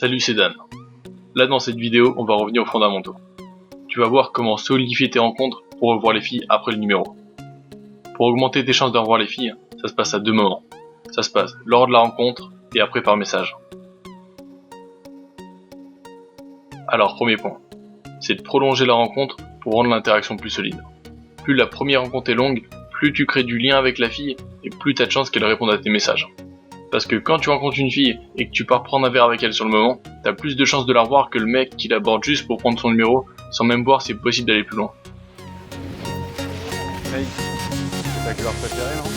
Salut, c'est Dan. Là dans cette vidéo, on va revenir aux fondamentaux. Tu vas voir comment solidifier tes rencontres pour revoir les filles après le numéro. Pour augmenter tes chances de revoir les filles, ça se passe à deux moments. Ça se passe lors de la rencontre et après par message. Alors premier point, c'est de prolonger la rencontre pour rendre l'interaction plus solide. Plus la première rencontre est longue, plus tu crées du lien avec la fille et plus tu as de chances qu'elle réponde à tes messages. Parce que quand tu rencontres une fille et que tu pars prendre un verre avec elle sur le moment, t'as plus de chances de la revoir que le mec qui l'aborde juste pour prendre son numéro sans même voir si c'est possible d'aller plus loin. Hey, c'est ta couleur préférée, non?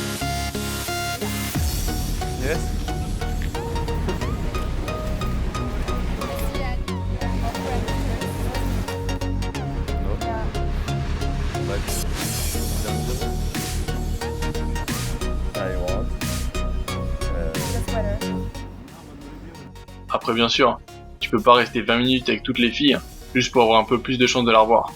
Yes. Après bien sûr, tu peux pas rester 20 minutes avec toutes les filles juste pour avoir un peu plus de chances de la revoir.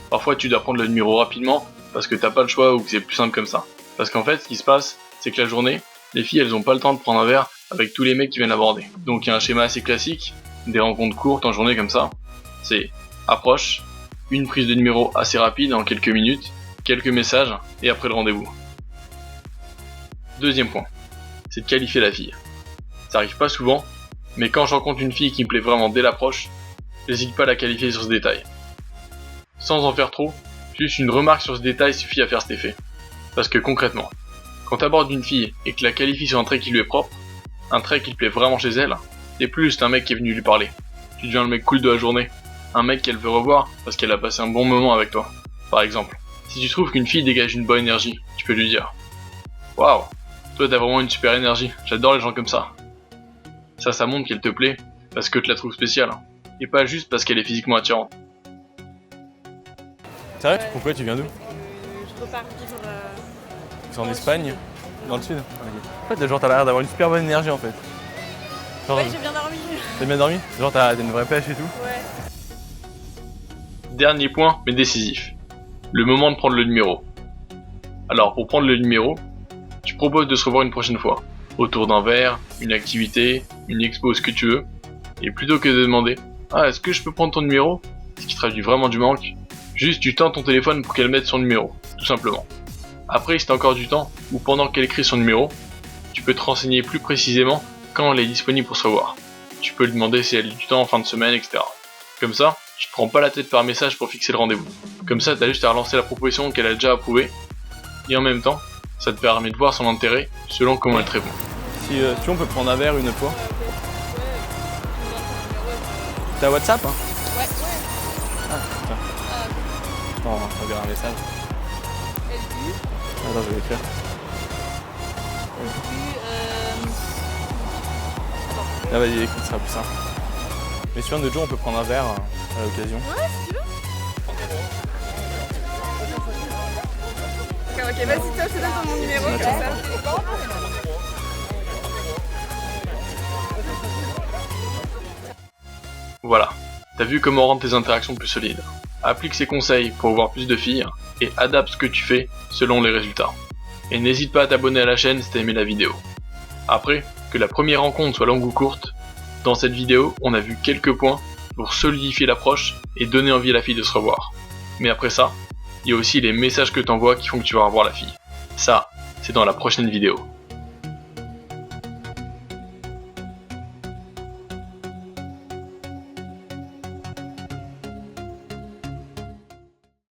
Parfois tu dois prendre le numéro rapidement parce que t'as pas le choix ou que c'est plus simple comme ça. Parce qu'en fait ce qui se passe, c'est que la journée, les filles elles ont pas le temps de prendre un verre avec tous les mecs qui viennent l'aborder. Donc il y a un schéma assez classique, des rencontres courtes en journée comme ça. C'est approche, une prise de numéro assez rapide en quelques minutes, quelques messages et après le rendez-vous. Deuxième point, c'est de qualifier la fille. Ça arrive pas souvent, mais quand je rencontre une fille qui me plaît vraiment dès l'approche, j'hésite pas à la qualifier sur ce détail. Sans en faire trop, juste une remarque sur ce détail suffit à faire cet effet. Parce que concrètement, quand t'abordes une fille et que tu la qualifies sur un trait qui lui est propre, un trait qui te plaît vraiment chez elle, t'es plus juste un mec qui est venu lui parler. Tu deviens le mec cool de la journée, un mec qu'elle veut revoir parce qu'elle a passé un bon moment avec toi. Par exemple, si tu trouves qu'une fille dégage une bonne énergie, tu peux lui dire « Waouh, toi t'as vraiment une super énergie, j'adore les gens comme ça ». Ça montre qu'elle te plaît parce que tu la trouves spéciale, et pas juste parce qu'elle est physiquement attirante. C'est vrai, pourquoi tu viens d'où? Je repars vivre. C'est en Espagne? Dans le sud? Okay. En fait, genre t'as l'air d'avoir une super bonne énergie en fait. Genre, Ouais, j'ai bien dormi. T'as bien dormi? Genre t'as une vraie pêche et tout? Ouais. Dernier point, mais décisif. Le moment de prendre le numéro. Alors, pour prendre le numéro, tu proposes de se revoir une prochaine fois. Autour d'un verre, une activité, une expo, ce que tu veux. Et plutôt que de demander « Ah, est-ce que je peux prendre ton numéro ?» Ce qui traduit vraiment du manque, juste tu tends ton téléphone pour qu'elle mette son numéro, tout simplement. Après, si t'as encore du temps, ou pendant qu'elle écrit son numéro, tu peux te renseigner plus précisément quand elle est disponible pour se revoir. Tu peux lui demander si elle a du temps en fin de semaine, etc. Comme ça, tu te prends pas la tête par message pour fixer le rendez-vous. Comme ça, t'as juste à relancer la proposition qu'elle a déjà approuvée, et en même temps, ça te permet de voir son intérêt selon comment elle te répond. Si tu veux, on peut prendre un verre une fois. T'as WhatsApp hein? Ouais. Ah putain. Attends, on va regarder un message. Attends, je vais l'écrire. Là vas-y, écoute, ça sera plus simple. Mais si un autre jour, on peut prendre un verre à l'occasion. Ouais, si tu veux. Ok, vas-y, toi, je te donne mon numéro comme ça. Voilà, t'as vu comment rendre tes interactions plus solides. Applique ces conseils pour voir plus de filles et adapte ce que tu fais selon les résultats. Et n'hésite pas à t'abonner à la chaîne si t'as aimé la vidéo. Après, que la première rencontre soit longue ou courte, dans cette vidéo, on a vu quelques points pour solidifier l'approche et donner envie à la fille de se revoir. Mais après ça, il y a aussi les messages que t'envoies qui font que tu vas revoir la fille. Ça, c'est dans la prochaine vidéo.